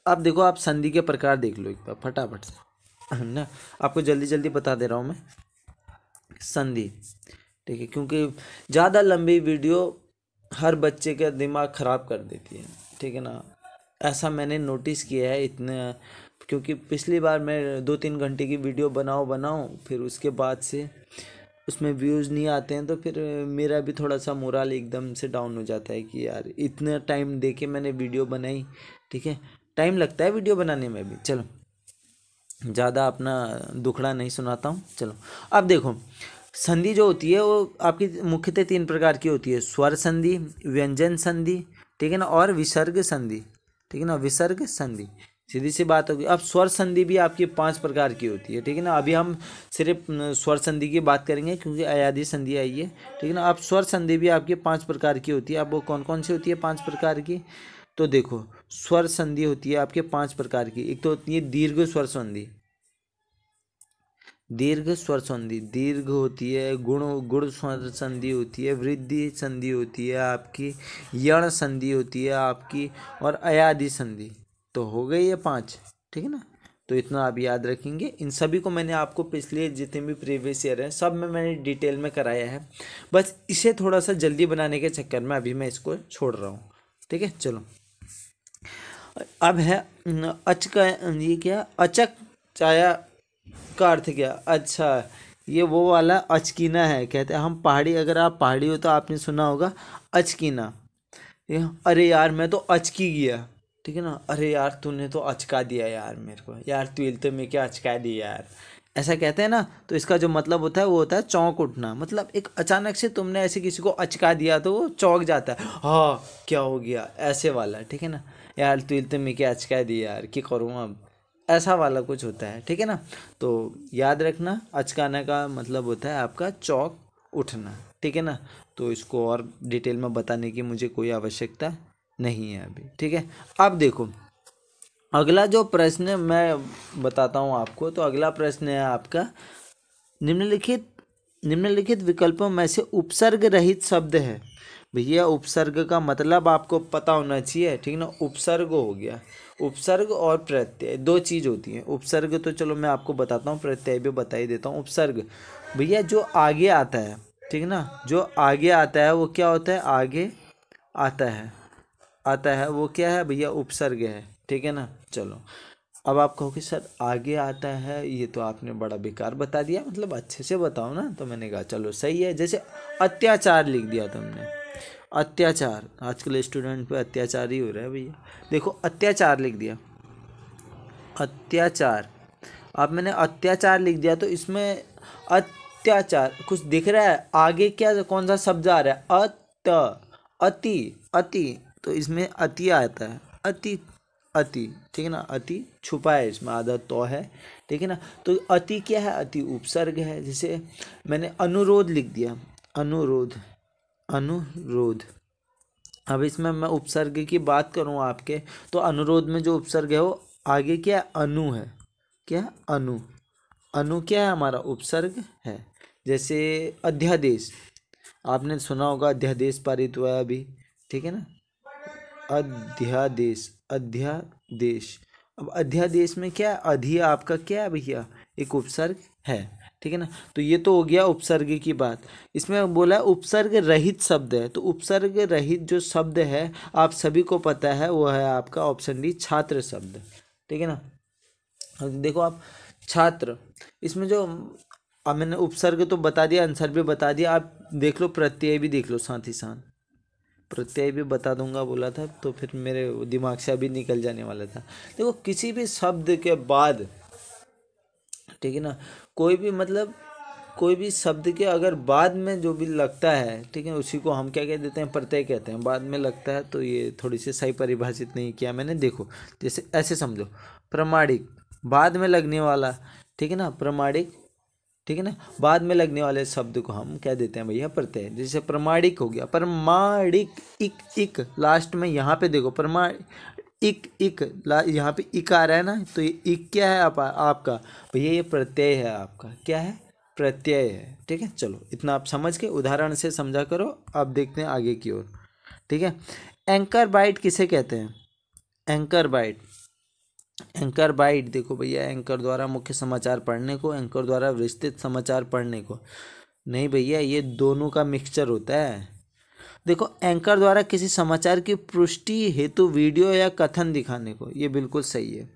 [SPEAKER 1] अब देखो, आप संधि के प्रकार देख लो एक बार फटाफट से ना, आपको जल्दी जल्दी बता दे रहा हूँ मैं संधि, ठीक है, क्योंकि ज़्यादा लंबी वीडियो हर बच्चे का दिमाग ख़राब कर देती है, ठीक है ना। ऐसा मैंने नोटिस किया है इतने, क्योंकि पिछली बार मैं 2-3 घंटे की वीडियो बनाऊं फिर उसके बाद से उसमें व्यूज़ नहीं आते हैं, तो फिर मेरा भी थोड़ा सा मोरल एकदम से डाउन हो जाता है कि यार इतना टाइम दे के मैंने वीडियो बनाई, ठीक है, टाइम लगता है वीडियो बनाने में भी। चलो ज़्यादा अपना दुखड़ा नहीं सुनाता हूँ। चलो अब देखो, संधि जो होती है वो आपकी मुख्यतः 3 प्रकार की होती है, स्वर संधि, व्यंजन संधि, ठीक है ना, और विसर्ग संधि, ठीक है ना, विसर्ग संधि। सीधी सी बात होगी। अब स्वर संधि भी आपकी 5 प्रकार की होती है, ठीक है ना। अभी हम सिर्फ स्वर संधि की बात करेंगे क्योंकि अयादि संधि आई है, ठीक है ना। अब स्वर संधि भी आपकी 5 प्रकार की होती है। अब वो कौन कौन सी होती है 5 प्रकार की, तो देखो स्वर संधि होती है आपके 5 प्रकार की। एक तो होती है दीर्घ स्वर संधि, दीर्घ स्वर संधि दीर्घ होती है, गुण स्वर संधि होती है, वृद्धि संधि होती है आपकी, यण संधि होती है आपकी, और अयादि संधि। तो हो गई ये 5, ठीक है ना। तो इतना आप याद रखेंगे। इन सभी को मैंने आपको पिछले जितने भी प्रीवियस ईयर हैं सब में मैंने डिटेल में कराया है, बस इसे थोड़ा सा जल्दी बनाने के चक्कर में अभी मैं इसको छोड़ रहा हूँ, ठीक है। चलो अब है अच का, ये क्या, अचक चाया का अर्थ क्या, अच्छा ये वो वाला अचकीना है। कहते हैं हम पहाड़ी, अगर आप पहाड़ी हो तो आपने सुना होगा अचकीना, अरे यार मैं तो अचकी गया, ठीक है ना, अरे यार तूने तो अचका दिया यार मेरे को, यार तू तो मैं क्या अचका दिया यार, ऐसा कहते हैं ना। तो इसका जो मतलब होता है वो होता है चौंक उठना, मतलब एक अचानक से तुमने ऐसे किसी को अचका दिया तो वो चौंक जाता है, हाँ क्या हो गया, ऐसे वाला, ठीक है ना, यार तू तो मैं क्या अचका दिया यार, क्या करूँ अब, ऐसा वाला कुछ होता है, ठीक है ना। तो याद रखना, अचकाना का मतलब होता है आपका चौंक उठना, ठीक है ना। तो इसको और डिटेल में बताने की मुझे कोई आवश्यकता नहीं है अभी, ठीक है। अब देखो अगला जो प्रश्न मैं बताता हूँ आपको, तो अगला प्रश्न है आपका, निम्नलिखित विकल्पों में से उपसर्ग रहित शब्द है। भैया उपसर्ग का मतलब आपको पता होना चाहिए, ठीक ना। उपसर्ग हो गया, उपसर्ग और प्रत्यय 2 चीज़ होती हैं। उपसर्ग तो चलो मैं आपको बताता हूँ, प्रत्यय भी बता ही देता हूँ। उपसर्ग भैया जो आगे आता है, ठीक ना, जो आगे आता है वो क्या होता है, आगे आता है वो क्या है भैया, उपसर्ग है, ठीक है ना। चलो अब आप कहोगे सर आगे आता है, ये तो आपने बड़ा बेकार बता दिया, मतलब अच्छे से बताओ ना। तो मैंने कहा चलो सही है, जैसे अत्याचार लिख दिया तुमने, अत्याचार, आजकल स्टूडेंट पे अत्याचार ही हो रहा है भैया। देखो अत्याचार लिख दिया, अत्याचार, अब मैंने अत्याचार लिख दिया तो इसमें अत्याचार कुछ दिख रहा है, आगे क्या कौन सा शब्द आ रहा है, अति, तो इसमें अति आता है, अति, अति, ठीक है ना, अति छुपा है इसमें, आधा तो है, ठीक है ना। तो अति क्या है, अति उपसर्ग है। जैसे मैंने अनुरोध लिख दिया, अनुरोध, अनुरोध। अब इसमें मैं उपसर्ग की बात करूँ आपके, तो अनुरोध में जो उपसर्ग है वो आगे क्या है, अनु है, क्या, अनु, अनु क्या है हमारा, उपसर्ग है। जैसे अध्यादेश, आपने सुना होगा अध्यादेश पारित हुआ है अभी, ठीक है ना, अध्यादेश, अध्यादेश। अब अध्यादेश में क्या है, अधि आपका क्या है भैया, एक उपसर्ग है, ठीक है ना। तो ये तो हो गया उपसर्ग की बात। इसमें बोला उपसर्ग रहित शब्द है, तो उपसर्ग रहित जो शब्द है आप सभी को पता है, वो है आपका ऑप्शन डी, छात्र शब्द, ठीक है ना। देखो आप छात्र, इसमें जो, अब मैंने उपसर्ग तो बता दिया, आंसर भी बता दिया, आप देख लो प्रत्यय भी देख लो साथ ही साथ, प्रत्यय भी बता दूंगा बोला था, तो फिर मेरे दिमाग से अभी निकल जाने वाला था। देखो किसी भी शब्द के बाद, ठीक है ना, कोई भी मतलब कोई भी शब्द के अगर बाद में जो भी लगता है, ठीक है, उसी को हम क्या कह देते हैं, प्रत्यय कहते हैं। बाद में लगता है तो ये थोड़ी सी सही परिभाषित नहीं किया मैंने। देखो जैसे ऐसे समझो, प्रमाणिक, बाद में लगने वाला, ठीक है ना, प्रमाणिक, ठीक है ना, बाद में लगने वाले शब्द को हम कह देते हैं भैया प्रत्यय। जैसे प्रमाणिक हो गया, प्रमाणिक, इक लास्ट में, यहाँ पे देखो इक यहाँ पे इक आ रहा है ना, तो ये इक क्या है आपका भैया, ये प्रत्यय है आपका, क्या है, प्रत्यय है, ठीक है। चलो इतना आप समझ के उदाहरण से समझा करो। अब देखते हैं आगे की ओर, ठीक है। एंकर बाइट किसे कहते हैं, एंकर बाइट, एंकर बाइट देखो भैया, एंकर द्वारा मुख्य समाचार पढ़ने को, एंकर द्वारा विस्तृत समाचार पढ़ने को, नहीं भैया ये दोनों का मिक्सचर होता है। देखो एंकर द्वारा किसी समाचार की पुष्टि हेतु वीडियो या कथन दिखाने को, ये बिल्कुल सही है,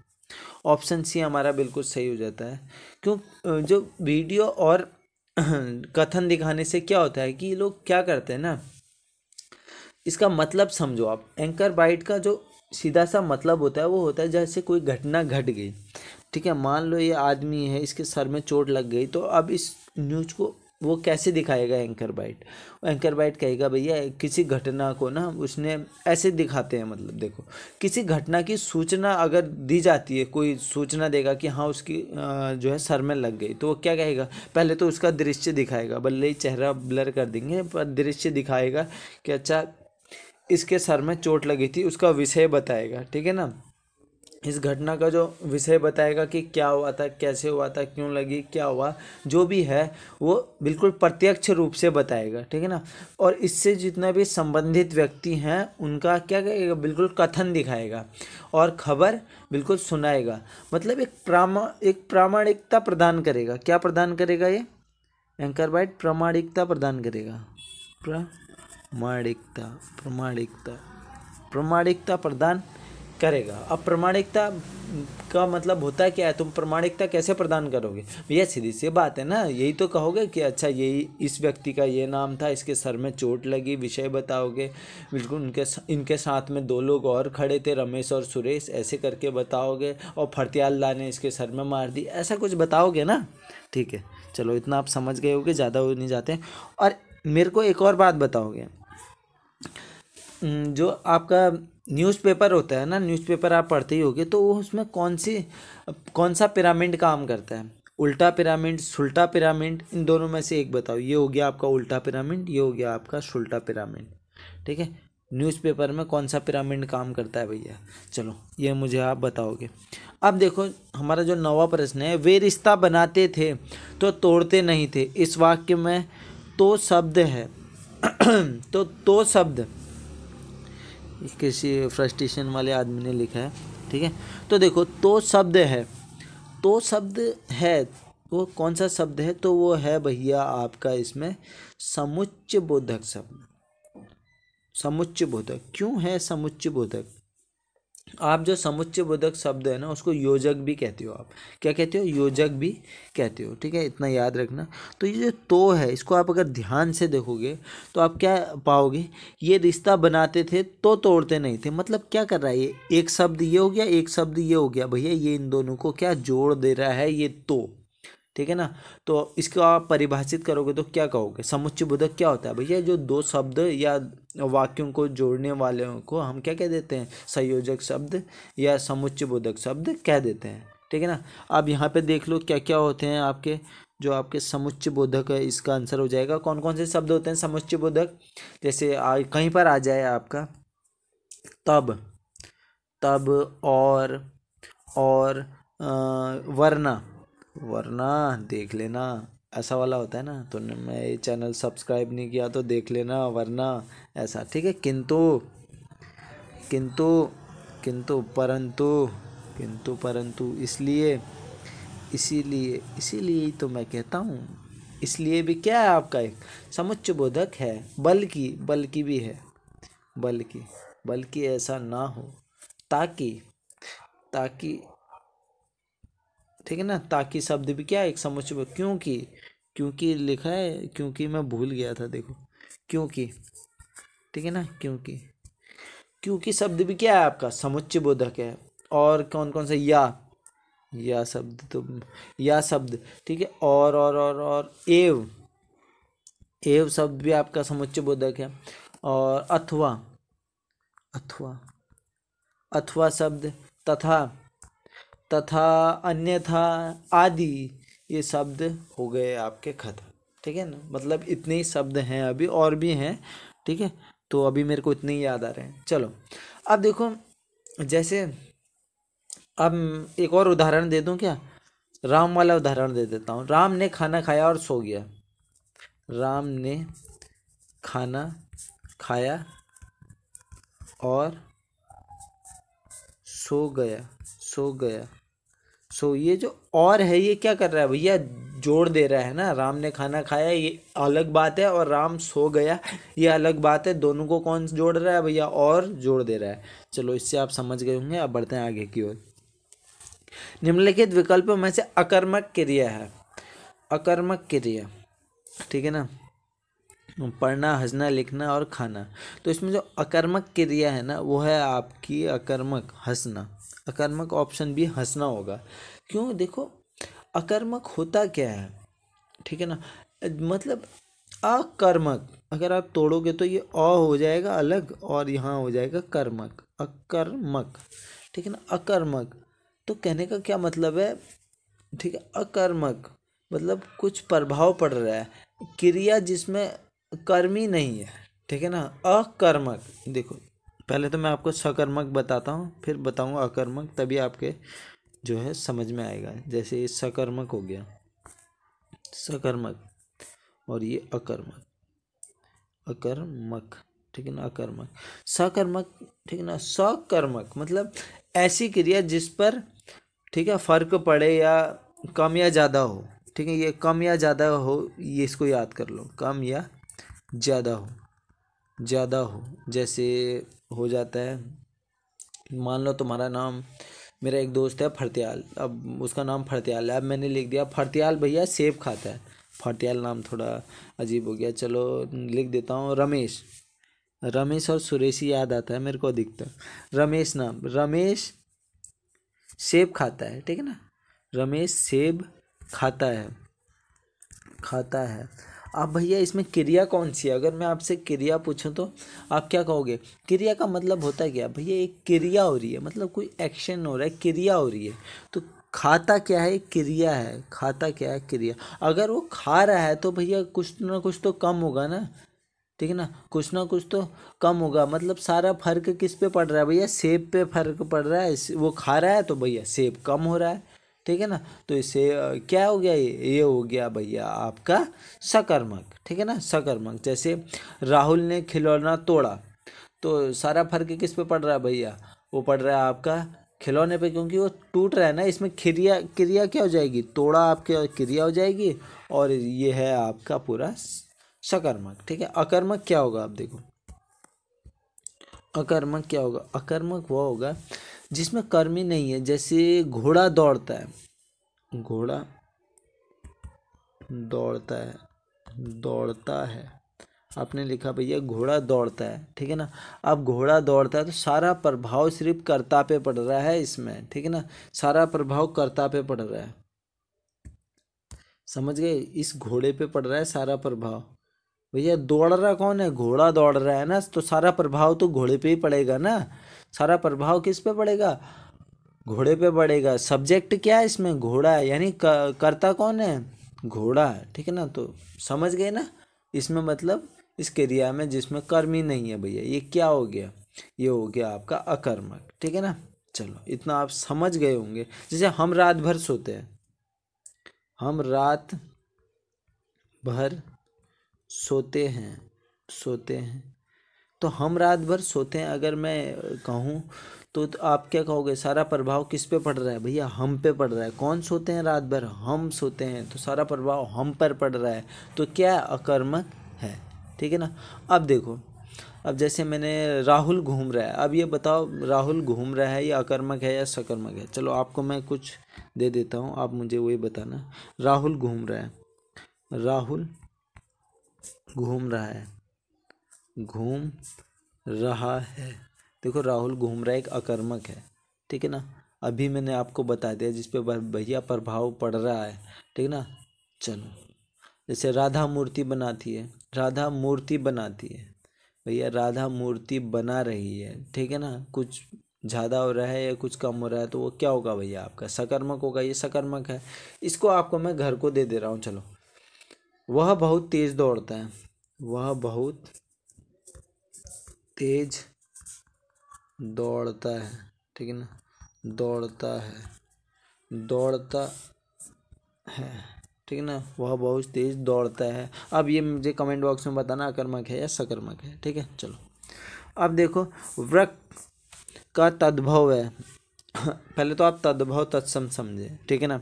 [SPEAKER 1] ऑप्शन सी हमारा बिल्कुल सही हो जाता है। क्यों, जो वीडियो और कथन दिखाने से क्या होता है कि ये लोग क्या करते हैं ना, इसका मतलब समझो आप, एंकर बाइट का जो सीधा सा मतलब होता है वो होता है जैसे कोई घटना घट गई, ठीक है, मान लो ये आदमी है, इसके सर में चोट लग गई, तो अब इस न्यूज को वो कैसे दिखाएगा एंकर बाइट, एंकर बाइट कहेगा भैया किसी घटना को ना उसने ऐसे दिखाते हैं, मतलब देखो किसी घटना की सूचना अगर दी जाती है, कोई सूचना देगा कि हाँ उसकी जो है सर में लग गई, तो वो क्या कहेगा, पहले तो उसका दृश्य दिखाएगा, भले ही चेहरा ब्लर कर देंगे पर दृश्य दिखाएगा कि अच्छा इसके सर में चोट लगी थी, उसका विषय बताएगा, ठीक है ना, इस घटना का जो विषय बताएगा कि क्या हुआ था, कैसे हुआ था, क्यों लगी, क्या हुआ, जो भी है वो बिल्कुल प्रत्यक्ष रूप से बताएगा, ठीक है ना। और इससे जितना भी संबंधित व्यक्ति हैं उनका क्या कहेगा, बिल्कुल कथन दिखाएगा और खबर बिल्कुल सुनाएगा, मतलब एक प्रामाणिकता प्रदान करेगा। क्या प्रदान करेगा ये एंकर बाइट, प्रामाणिकता प्रदान करेगा, प्रामाणिकता प्रदान करेगा। अब प्रामाणिकता का मतलब होता क्या है, तुम प्रामाणिकता कैसे प्रदान करोगे भैया, सीधी सी बात है ना, यही तो कहोगे कि अच्छा यही इस व्यक्ति का ये नाम था, इसके सर में चोट लगी, विषय बताओगे, बिल्कुल इनके साथ में दो लोग और खड़े थे, रमेश और सुरेश, ऐसे करके बताओगे, और फटियाला ने इसके सर में मार दी, ऐसा कुछ बताओगे ना, ठीक है। चलो इतना आप समझ गए होगे, ज़्यादा हो नहीं जाते। और मेरे को एक और बात बताओगे, जो आपका न्यूज़पेपर होता है ना, न्यूज़पेपर आप पढ़ते ही होगे, तो वो उसमें कौन सा पिरामिड काम करता है, उल्टा पिरामिड, सुल्टा पिरामिड, इन दोनों में से एक बताओ। ये हो गया आपका उल्टा पिरामिड, ये हो गया आपका सुल्टा पिरामिड, ठीक है। न्यूज़पेपर में कौन सा पिरामिड काम करता है भैया, चलो ये मुझे आप बताओगे। अब देखो हमारा जो नवा प्रश्न है, वे रिश्ता बनाते थे तो तोड़ते नहीं थे, इस वाक्य में तो शब्द है तो शब्द किसी फ्रस्ट्रेशन वाले आदमी ने लिखा है, ठीक है। तो देखो तो शब्द है, वो कौन सा शब्द है, तो वो है भैया आपका इसमें समुच्चय बोधक शब्द, समुच्चय बोधक। क्यों है समुच्चय बोधक, आप जो समुच्चय बोधक शब्द है ना उसको योजक भी कहते हो, आप क्या कहते हो, योजक भी कहते हो, ठीक है, इतना याद रखना। तो ये जो तो है, इसको आप अगर ध्यान से देखोगे तो आप क्या पाओगे, ये रिश्ता बनाते थे तो तोड़ते नहीं थे, मतलब क्या कर रहा है, ये एक शब्द ये हो गया, एक शब्द ये हो गया भैया, ये इन दोनों को क्या जोड़ दे रहा है, ये तो, ठीक है ना। तो इसको आप परिभाषित करोगे तो क्या कहोगे, समुच्चय बोधक क्या होता है भैया, जो दो शब्द या वाक्यों को जोड़ने वाले को हम क्या कह देते हैं, संयोजक शब्द या समुच्चय बोधक शब्द कह देते हैं, ठीक है ना। अब यहाँ पे देख लो क्या क्या होते हैं आपके, जो आपके समुच्चय बोधक है, इसका आंसर हो जाएगा कौन कौन से शब्द होते हैं समुच्चय बोधक। जैसे कहीं पर आ जाए आपका तब, तब और वरना, वरना देख लेना, ऐसा वाला होता है ना, तो मैं ये चैनल सब्सक्राइब नहीं किया तो देख लेना, वरना ऐसा, ठीक है। किंतु, किंतु, किंतु परंतु, किंतु परंतु, इसलिए, इसीलिए, इसीलिए तो मैं कहता हूँ, इसलिए भी क्या है आपका एक समुच्चय बोधक है। बल्कि, बल्कि भी है, बल्कि, बल्कि ऐसा ना हो, ताकि, ताकि, ठीक है ना, ताकि शब्द भी क्या है एक समुच्चय बोधक। क्योंकि, क्योंकि लिखा है, क्योंकि मैं भूल गया था, देखो क्योंकि, ठीक है ना, क्योंकि, क्योंकि शब्द भी क्या है आपका समुच्चय बोधक है। और कौन कौन सा, या शब्द, तो या शब्द, ठीक है। और एव, एव शब्द भी आपका समुच्चय बोधक है। और अथवा, अथवा, अथवा शब्द, तथा, तथा, अन्यथा, आदि, ये शब्द हो गए आपके खत्म, ठीक है ना। मतलब इतने ही शब्द हैं, अभी और भी हैं, ठीक है। तो अभी मेरे को इतने ही याद आ रहे हैं। चलो अब देखो, जैसे अब एक और उदाहरण दे दूं क्या, राम वाला उदाहरण दे देता हूँ। राम ने खाना खाया और सो गया, राम ने खाना खाया और सो गया, सो गया। सो ये जो और है ये क्या कर रहा है भैया, जोड़ दे रहा है ना। राम ने खाना खाया ये अलग बात है, और राम सो गया ये अलग बात है। दोनों को कौन जोड़ रहा है भैया, और जोड़ दे रहा है। चलो इससे आप समझ गए होंगे। अब बढ़ते हैं आगे की ओर। निम्नलिखित विकल्पों में से अकर्मक क्रिया है, अकर्मक क्रिया, ठीक है ना, पढ़ना, हंसना, लिखना और खाना। तो इसमें जो अकर्मक क्रिया है ना वो है आपकी अकर्मक, हंसना। अकर्मक ऑप्शन बी हंसना होगा। क्यों, देखो अकर्मक होता क्या है, ठीक है ना, मतलब अकर्मक, अगर आप तोड़ोगे तो ये अ हो जाएगा अलग और यहाँ हो जाएगा कर्मक, अकर्मक, ठीक है ना। अकर्मक तो कहने का क्या मतलब है, ठीक है। अकर्मक मतलब कुछ प्रभाव पड़ रहा है, क्रिया जिसमें कर्मी नहीं है, ठीक है ना। अकर्मक, देखो पहले तो मैं आपको सकर्मक बताता हूँ, फिर बताऊँगा अकर्मक, तभी आपके जो है समझ में आएगा। जैसे ये सकर्मक हो गया, सकर्मक, और ये अकर्मक, अकर्मक, ठीक है ना, अकर्मक। सकर्मक, ठीक है ना। सकर्मक मतलब ऐसी क्रिया जिस पर, ठीक है, फर्क पड़े या कम या ज़्यादा हो, ठीक है। ये कम या ज़्यादा हो, ये इसको याद कर लो, कम या ज़्यादा हो, ज़्यादा हो। जैसे हो जाता है, मान लो तुम्हारा नाम, मेरा एक दोस्त है फरत्याल, अब उसका नाम फरत्याल है, अब मैंने लिख दिया फरत्याल भैया सेब खाता है। फरत्याल नाम थोड़ा अजीब हो गया, चलो लिख देता हूँ रमेश। रमेश और सुरेश ही याद आता है मेरे को अधिकतर। रमेश नाम, रमेश सेब खाता है, ठीक है ना। रमेश सेब खाता है, खाता है। अब भैया इसमें क्रिया कौन सी है, अगर मैं आपसे क्रिया पूछूं तो आप क्या कहोगे। क्रिया का मतलब होता क्या भैया, एक क्रिया हो रही है, मतलब कोई एक्शन हो रहा है, क्रिया हो रही है। तो खाता क्या है, क्रिया है। खाता क्या है, क्रिया। अगर वो खा रहा है तो भैया कुछ ना कुछ तो कम होगा ना, ठीक है ना, कुछ ना कुछ तो कम होगा। मतलब सारा फर्क किस पे पड़ रहा है भैया, सेब पे फर्क पड़ रहा है। वो खा रहा है तो भैया सेब कम हो रहा है, ठीक है ना। तो इससे क्या हो गया, ये हो गया भैया आपका सकर्मक, ठीक है ना, सकर्मक। जैसे राहुल ने खिलौना तोड़ा, तो सारा फर्क किस पे पड़ रहा है भैया, वो पड़ रहा है आपका खिलौने पे, क्योंकि वो टूट रहा है ना। इसमें क्रिया, क्रिया क्या हो जाएगी, तोड़ा आपके क्रिया हो जाएगी, और ये है आपका पूरा सकर्मक, ठीक है। अकर्मक क्या होगा, आप देखो अकर्मक क्या होगा। अकर्मक वो होगा जिसमें कर्मी नहीं है। जैसे घोड़ा दौड़ता है, घोड़ा दौड़ता है, दौड़ता है, आपने लिखा भैया घोड़ा दौड़ता है, ठीक है ना। अब घोड़ा दौड़ता है तो सारा प्रभाव सिर्फ कर्ता पे पड़ रहा है इसमें, ठीक है ना, सारा प्रभाव कर्ता पे पड़ रहा है। समझ गए, इस घोड़े पे पड़ रहा है सारा प्रभाव। भैया दौड़ रहा कौन है, घोड़ा दौड़ रहा है ना, तो सारा प्रभाव तो घोड़े पे ही पड़ेगा ना। सारा प्रभाव किस पे पड़ेगा, घोड़े पे पड़ेगा। सब्जेक्ट क्या है इसमें, घोड़ा है, यानी कर्ता कौन है, घोड़ा है, ठीक है ना। तो समझ गए ना, इसमें मतलब इस क्रिया में जिसमें कर्म ही नहीं है भैया, ये क्या हो गया, ये हो गया आपका अकर्मक, ठीक है ना। चलो इतना आप समझ गए होंगे। जैसे हम रात भर सोते हैं, हम रात भर सोते हैं तो हम रात भर सोते हैं अगर मैं कहूँ तो आप क्या कहोगे, सारा प्रभाव किस पे पड़ रहा है भैया, हम पे पड़ रहा है। कौन सोते हैं रात भर, हम सोते हैं, तो सारा प्रभाव हम पर पड़ रहा है, तो क्या अकर्मक है, ठीक है ना। अब देखो, अब जैसे मैंने राहुल घूम रहा है, अब ये बताओ राहुल घूम रहा है ये अकर्मक है या सकर्मक है। चलो आपको मैं कुछ दे देता हूँ, आप मुझे वही बताना। राहुल घूम रहा है, राहुल घूम रहा है, घूम रहा है, देखो राहुल घूम रहा है एक अकर्मक है, ठीक है ना। अभी मैंने आपको बता दिया जिस पे भैया प्रभाव पड़ रहा है, ठीक है ना। चलो जैसे राधा मूर्ति बनाती है, राधा मूर्ति बनाती है भैया, राधा मूर्ति बना रही है, ठीक है ना। कुछ ज़्यादा हो रहा है या कुछ कम हो रहा है तो वो क्या होगा भैया, आपका सकर्मक होगा, ये सकर्मक है। इसको आपको मैं घर को दे दे रहा हूँ। चलो, वह बहुत तेज दौड़ता है, वह बहुत तेज दौड़ता है, ठीक है ना, दौड़ता दौड़ता है, ठीक है ना, वह बहुत तेज दौड़ता है। अब ये मुझे कमेंट बॉक्स में बताना अकर्मक है या सकर्मक है, ठीक है। चलो अब देखो, वृक का तद्भव है पहले तो आप तद्भव तत्सम समझे, ठीक है ना।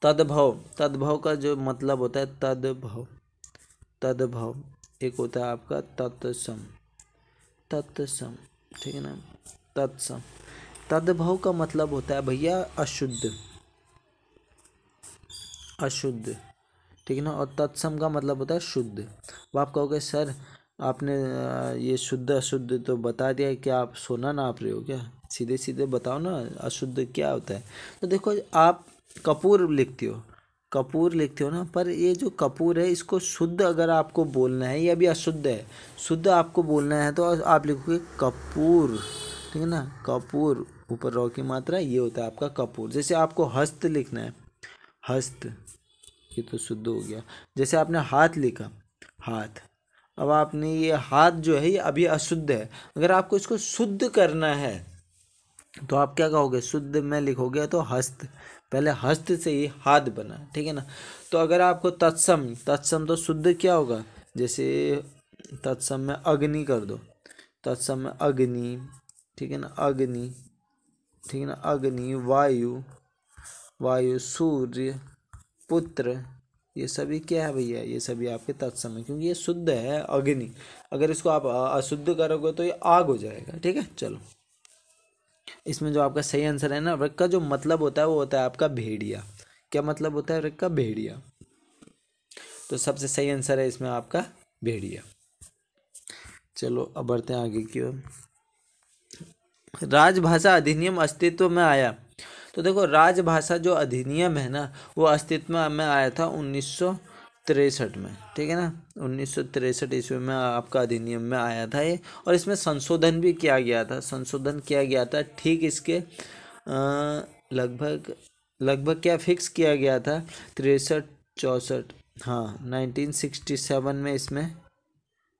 [SPEAKER 1] तद्भव, तद्भव का जो मतलब होता है तद्भव, तद्भव एक होता है आपका तत्सम, तत्सम, ठीक है ना, तत्सम। तद्भव का मतलब होता है भैया अशुद्ध, अशुद्ध, ठीक है ना। और तत्सम का मतलब होता है शुद्ध। अब आप कहोगे सर आपने ये शुद्ध अशुद्ध तो बता दिया, क्या आप सोना नाप रहे हो क्या, सीधे सीधे बताओ ना अशुद्ध क्या होता है। तो देखो आप कपूर लिखते हो, कपूर लिखते हो ना, पर ये जो कपूर है इसको शुद्ध अगर आपको बोलना है, ये अभी अशुद्ध है, शुद्ध आपको बोलना है तो आप लिखोगे कपूर, ठीक है ना। कपूर ऊपर रौ की मात्रा, ये होता है आपका कपूर। जैसे आपको हस्त लिखना है, हस्त, ये तो शुद्ध हो गया। जैसे आपने हाथ लिखा, हाथ, अब आपने ये हाथ जो है ये अभी अशुद्ध है, अगर आपको इसको शुद्ध करना है तो आप क्या कहोगे, शुद्ध में लिखोगे तो हस्त, पहले हस्त से ही हाथ बना, ठीक है ना। तो अगर आपको तत्सम, तत्सम तो शुद्ध क्या होगा, जैसे तत्सम में अग्नि कर दो, तत्सम में अग्नि, ठीक है ना, अग्नि, ठीक है ना, अग्नि, वायु, वायु, सूर्य, पुत्र, ये सभी क्या है भैया, ये सभी आपके तत्सम है, क्योंकि ये शुद्ध है अग्नि। अगर इसको आप अशुद्ध करोगे तो ये आग हो जाएगा, ठीक है। चलो इसमें जो आपका सही आंसर है ना, वृक्क का जो मतलब होता है वो होता है आपका भेड़िया। क्या मतलब होता है वृक्क का, भेड़िया। तो सबसे सही आंसर है इसमें आपका भेड़िया। चलो अब बढ़ते हैं आगे की ओर। राजभाषा अधिनियम अस्तित्व में आया, तो देखो राजभाषा जो अधिनियम है ना वो अस्तित्व में आया था 1963 में, ठीक है ना। 1963 ईस्वी में आपका अधिनियम में आया था ये, और इसमें संशोधन भी किया गया था, संशोधन किया गया था ठीक इसके लगभग लगभग क्या फिक्स किया गया था 63-64, हाँ 1967 में इसमें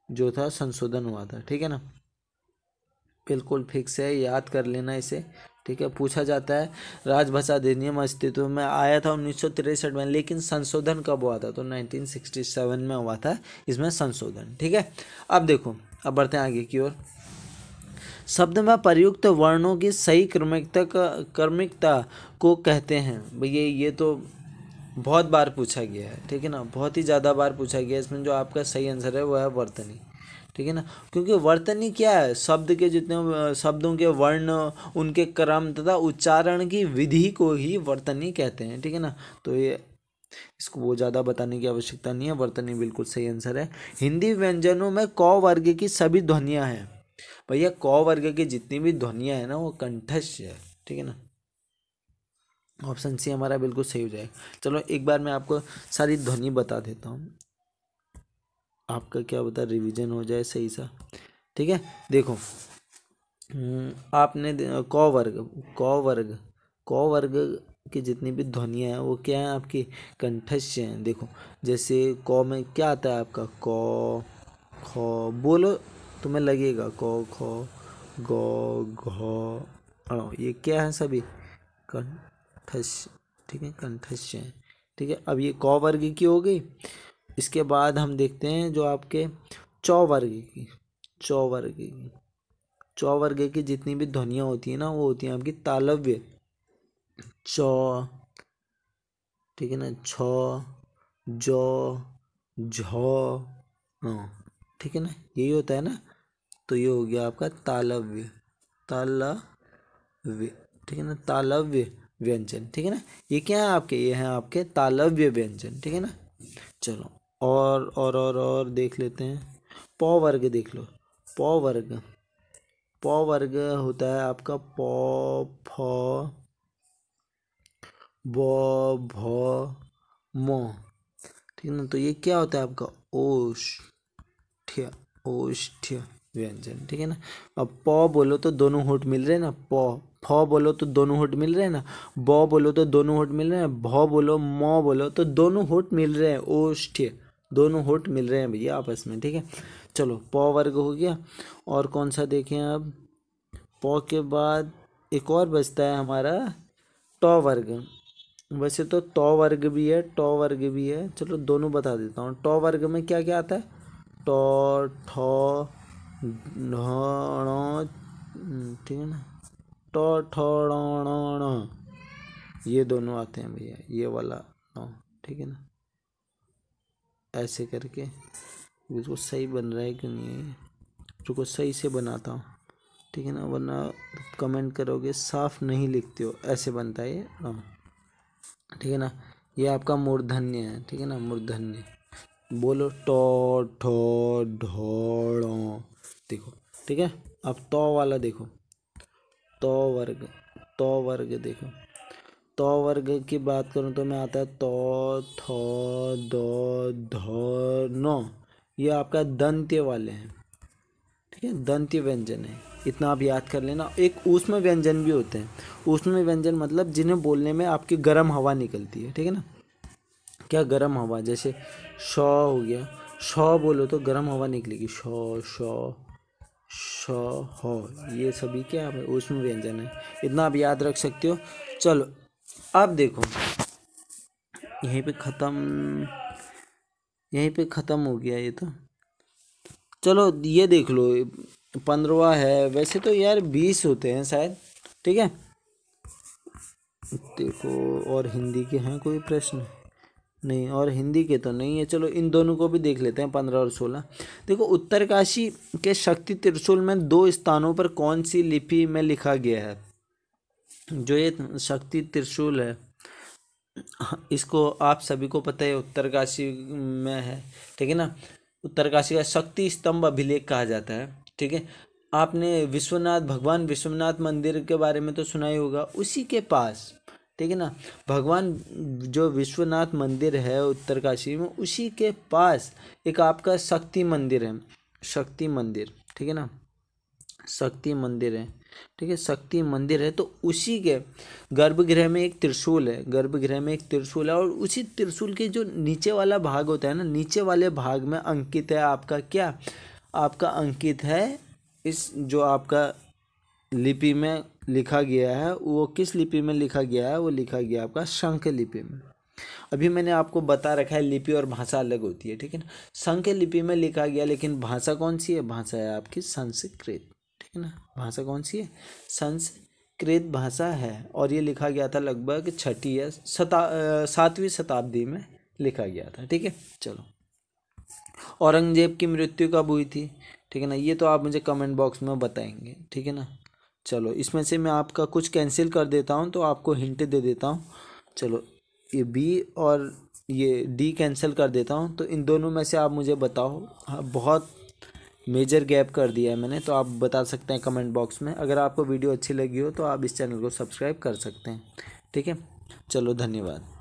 [SPEAKER 1] जो था संशोधन हुआ था, ठीक है ना। बिल्कुल फिक्स है, याद कर लेना इसे, ठीक है। पूछा जाता है राजभाषा अधिनियम अस्तित्व में आया था 1963 में, लेकिन संशोधन कब हुआ था, तो 1967 में हुआ था इसमें संशोधन, ठीक है। अब देखो, अब बढ़ते हैं आगे की ओर। शब्द में प्रयुक्त वर्णों की सही क्रमिकता को कहते हैं भैया, ये तो बहुत बार पूछा गया है, ठीक है ना, बहुत ही ज़्यादा बार पूछा गया है। इसमें जो आपका सही आंसर है वो है वर्तनी, ठीक है ना। क्योंकि वर्तनी क्या है, शब्द के जितने शब्दों के वर्ण, उनके क्रम तथा उच्चारण की विधि को ही वर्तनी कहते हैं, ठीक है ना। तो ये इसको वो ज़्यादा बताने की आवश्यकता नहीं है, वर्तनी बिल्कुल सही आंसर है। हिंदी व्यंजनों में क वर्ग की सभी ध्वनियाँ हैं भैया, क वर्ग की जितनी भी ध्वनियाँ हैं ना वो कंठस्य है, ठीक है ना। ऑप्शन सी हमारा बिल्कुल सही हो जाएगा। चलो एक बार मैं आपको सारी ध्वनि बता देता हूँ, आपका क्या बता रिवीजन हो जाए सही सा। ठीक है, देखो आपने क वर्ग, क वर्ग, क वर्ग की जितनी भी ध्वनियाँ हैं वो क्या है आपकी कंठस्य हैं। देखो जैसे क में क्या आता है आपका क ख, बोलो तुम्हें लगेगा क ख ग घ ये क्या है सभी कंठस्य। ठीक है, कंठस्य है। ठीक है, अब ये क वर्ग की हो गई। इसके बाद हम देखते हैं जो आपके च वर्ग की, च वर्ग की, च वर्ग की जितनी भी ध्वनियाँ होती है ना वो होती हैं आपकी तालव्य। च, ठीक है ना, छ, ज, झ, ठीक है ना, यही होता है ना। तो ये हो गया आपका तालव्य, तालव्य। ठीक है ना, तालव्य व्यंजन। ठीक है ना, ये क्या है आपके, ये हैं आपके तालव्य व्यंजन। ठीक है ना। चलो और देख लेते हैं। प वर्ग देख लो, प वर्ग, प वर्ग होता है आपका प, फ, ब, भ, म। ठीक है ना, तो ये क्या होता है आपका ओष्ठ्य, ओष्ठ्य व्यंजन। ठीक है ना। अब प बोलो तो दोनों होठ मिल रहे हैं ना, प, फ बोलो तो दोनों होठ मिल रहे हैं ना, ब बोलो तो दोनों होठ मिल रहे हैं, भ बोलो म बोलो तो दोनों होठ मिल रहे हैं, ओष्ठ्य दोनों होठ मिल रहे हैं भैया आपस में। ठीक है, चलो प वर्ग हो गया। और कौन सा देखें अब, प के बाद एक और बचता है हमारा ट वर्ग। वैसे तो ट वर्ग भी है, ट वर्ग भी है, चलो दोनों बता देता हूँ। ट वर्ग में क्या क्या आता है, ट, ठ, ढ, ण, ठीक है ना, ट, ठ, ण, ण, ये दोनों आते हैं भैया, ये वाला ण। ठीक है ना, ऐसे करके बिल्कुल सही बन रहा है कि नहीं है, रुको सही से बनाता हूँ। ठीक है ना, वरना कमेंट करोगे साफ नहीं लिखते हो, ऐसे बनता है ये ण। ठीक है ना, ये आपका मूर्धन्य है। ठीक है ना, मूर्धन्य बोलो टो, ठो, ढोड़ो, देखो। ठीक है, अब तो वाला देखो, तो वर्ग, तो वर्ग देखो, तो वर्ग की बात करूँ तो मैं आता है तो, थो, दो, धो, नो, ये आपका दंत्य वाले हैं। ठीक है, दंत्य व्यंजन है, इतना आप याद कर लेना। एक ऊष्म व्यंजन भी होते हैं, ऊष्म व्यंजन मतलब जिन्हें बोलने में आपकी गर्म हवा निकलती है। ठीक है ना, क्या गर्म हवा, जैसे श हो गया, श बोलो तो गर्म हवा निकलेगी, श, श, श, हो, ये सभी क्या है ऊष्म व्यंजन है, इतना आप याद रख सकते हो। चलो अब देखो यहीं पे ख़त्म, यहीं पे ख़त्म हो गया ये तो। चलो ये देख लो 15वां है, वैसे तो यार 20 होते हैं शायद। ठीक है, देखो और हिंदी के हैं कोई प्रश्न, नहीं, और हिंदी के तो नहीं है। चलो इन दोनों को भी देख लेते हैं 15 और 16। देखो उत्तरकाशी के शक्ति त्रिशूल में 2 स्थानों पर कौन सी लिपि में लिखा गया है। जो ये शक्ति त्रिशूल है इसको आप सभी को पता है उत्तरकाशी में है। ठीक है ना, उत्तरकाशी का शक्ति स्तंभ अभिलेख कहा जाता है। ठीक है, आपने विश्वनाथ, भगवान विश्वनाथ मंदिर के बारे में तो सुना ही होगा, उसी के पास। ठीक है ना, भगवान जो विश्वनाथ मंदिर है उत्तरकाशी में उसी के पास एक आपका शक्ति मंदिर है, शक्ति मंदिर। ठीक है ना, शक्ति मंदिर है। ठीक है, शक्ति मंदिर है तो उसी के गर्भगृह में एक त्रिशूल है, गर्भगृह में एक त्रिशूल है, और उसी त्रिशूल के जो नीचे वाला भाग होता है ना, नीचे वाले भाग में अंकित है आपका क्या, आपका अंकित है इस जो आपका लिपि में लिखा गया है, वो किस लिपि में लिखा गया है, वो लिखा गया आपका शंख लिपि में। अभी मैंने आपको बता रखा है लिपि और भाषा अलग होती है। ठीक है ना, शंख लिपि में लिखा गया, लेकिन भाषा कौन सी है, भाषा है आपकी संस्कृत। ठीक है ना, भाषा कौन सी है, संस्कृत भाषा है, और ये लिखा गया था लगभग 6वीं या 7वीं शताब्दी में लिखा गया था। ठीक है, चलो औरंगजेब की मृत्यु कब हुई थी। ठीक है ना, ये तो आप मुझे कमेंट बॉक्स में बताएंगे। ठीक है ना, चलो इसमें से मैं आपका कुछ कैंसिल कर देता हूँ तो आपको हिंट दे देता हूँ। चलो ये बी और ये डी कैंसिल कर देता हूँ, तो इन दोनों में से आप मुझे बताओ। हाँ, बहुत मेजर गैप कर दिया है मैंने, तो आप बता सकते हैं कमेंट बॉक्स में। अगर आपको वीडियो अच्छी लगी हो तो आप इस चैनल को सब्सक्राइब कर सकते हैं। ठीक है, चलो धन्यवाद।